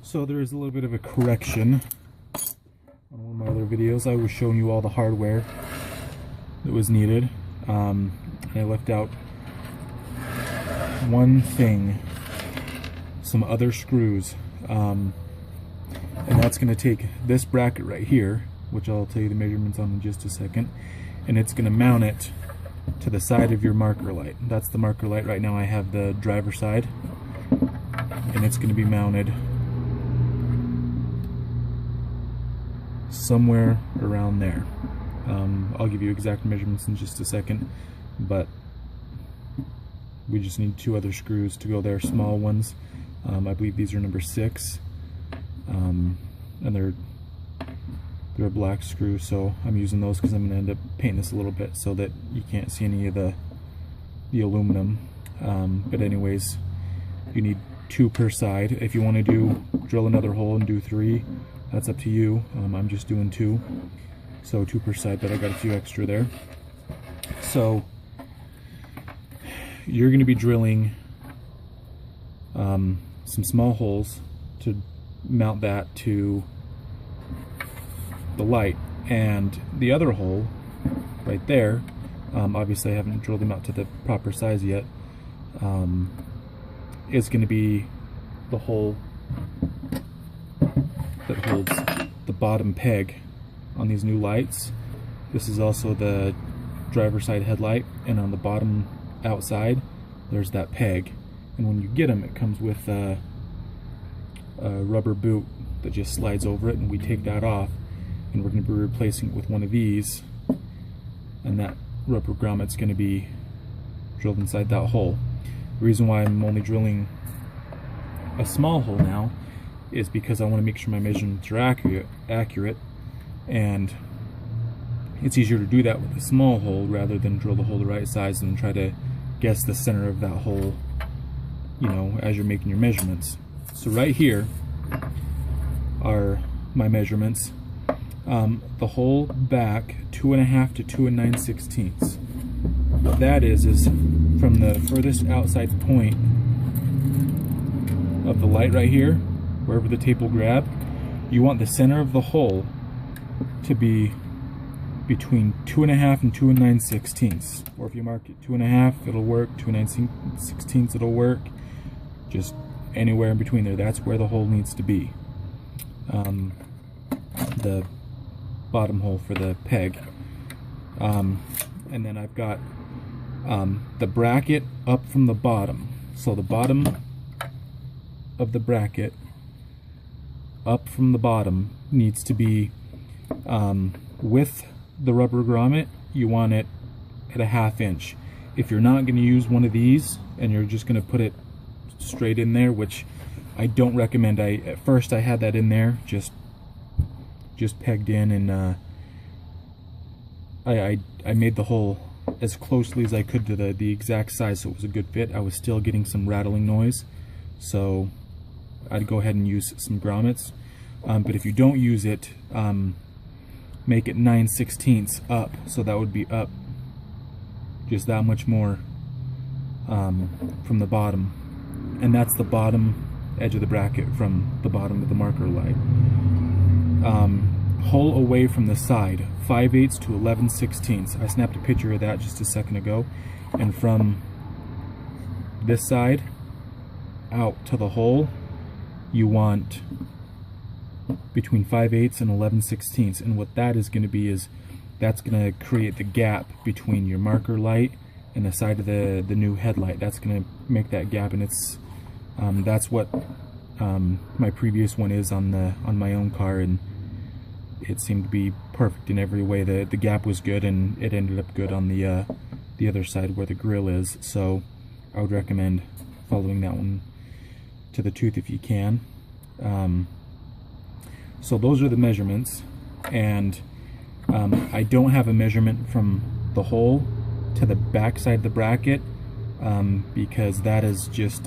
So there is a little bit of a correction. On one of my other videos, I was showing you all the hardware that was needed. And I left out one thing, some other screws. And that's going to take this bracket right here, which I'll tell you the measurements on in just a second, and it's going to mount it to the side of your marker light. That's the marker light. Right now I have the driver side, and it's going to be mounted somewhere around there. I'll give you exact measurements in just a second, but we just need two other screws to go there, small ones. I believe these are number 6, and they're a black screw, so I'm using those because I'm going to end up painting this a little bit so that you can't see any of the aluminum. But anyways, you need 2 per side. If you want to drill another hole and do 3, that's up to you. I'm just doing 2, so 2 per side, but I got a few extra there. So you're going to be drilling some small holes to mount that to the light, and the other hole right there, obviously I haven't drilled them out to the proper size yet, is going to be the hole that holds the bottom peg on these new lights. This is also the driver side headlight, and on the bottom outside there's that peg, and when you get them it comes with a rubber boot that just slides over it, and we take that off and we're going to be replacing it with one of these, and that rubber grommet's going to be drilled inside that hole. The reason why I'm only drilling a small hole now is because I want to make sure my measurements are accurate, and it's easier to do that with a small hole rather than drill the hole the right size and try to guess the center of that hole, you know, as you're making your measurements. So right here are my measurements. The hole back 2.5 to 2 9/16. What that is from the furthest outside point of the light right here, wherever the tape will grab, you want the center of the hole to be between 2.5 and 2 9/16. Or if you mark it 2.5, it'll work. 2 9/16, it'll work. Just anywhere in between there, that's where the hole needs to be. The bottom hole for the peg. And then I've got the bracket up from the bottom. So the bottom of the bracket up from the bottom needs to be with the rubber grommet. You want it at a 1/2 inch. If you're not going to use one of these and you're just going to put it straight in there, which I don't recommend. At first I had that in there just pegged in, and I made the hole as closely as I could to the exact size so it was a good fit. I was still getting some rattling noise, so I'd go ahead and use some grommets. But if you don't use it, make it 9/16 up, so that would be up just that much more from the bottom, and that's the bottom edge of the bracket from the bottom of the marker light. Hole away from the side 5/8 to 11/16. I snapped a picture of that just a second ago, and from this side out to the hole you want between 5/8 and 11/16, and what that is going to be is that's going to create the gap between your marker light and the side of the new headlight. That's going to make that gap, and it's that's what my previous one is on my own car, and it seemed to be perfect in every way. The gap was good, and it ended up good on the other side where the grill is. So I would recommend following that one to the tooth if you can. So those are the measurements, and I don't have a measurement from the hole to the back side of the bracket because that is just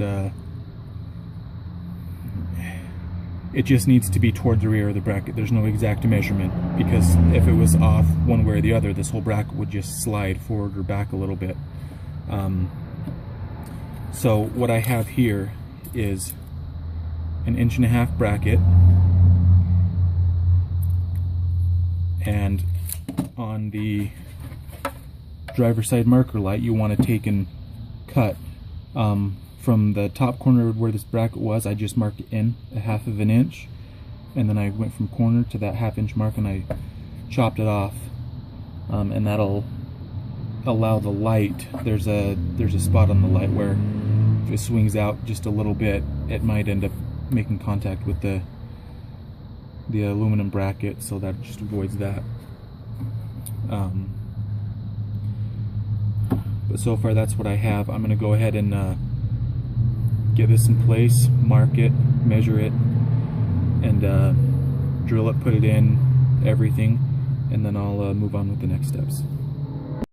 it just needs to be toward the rear of the bracket. There's no exact measurement, because if it was off one way or the other, this whole bracket would just slide forward or back a little bit. So what I have here is an 1.5" bracket, and on the driver's side marker light you want to take and cut from the top corner where this bracket was. I just marked in 1/2 inch, and then I went from corner to that 1/2 inch mark and I chopped it off, and that'll allow the light, there's a spot on the light where if it swings out just a little bit it might end up making contact with the aluminum bracket, so that just avoids that. But so far that's what I have. I'm going to go ahead and get this in place, mark it, measure it, and drill it, put it in, everything, and then I'll move on with the next steps.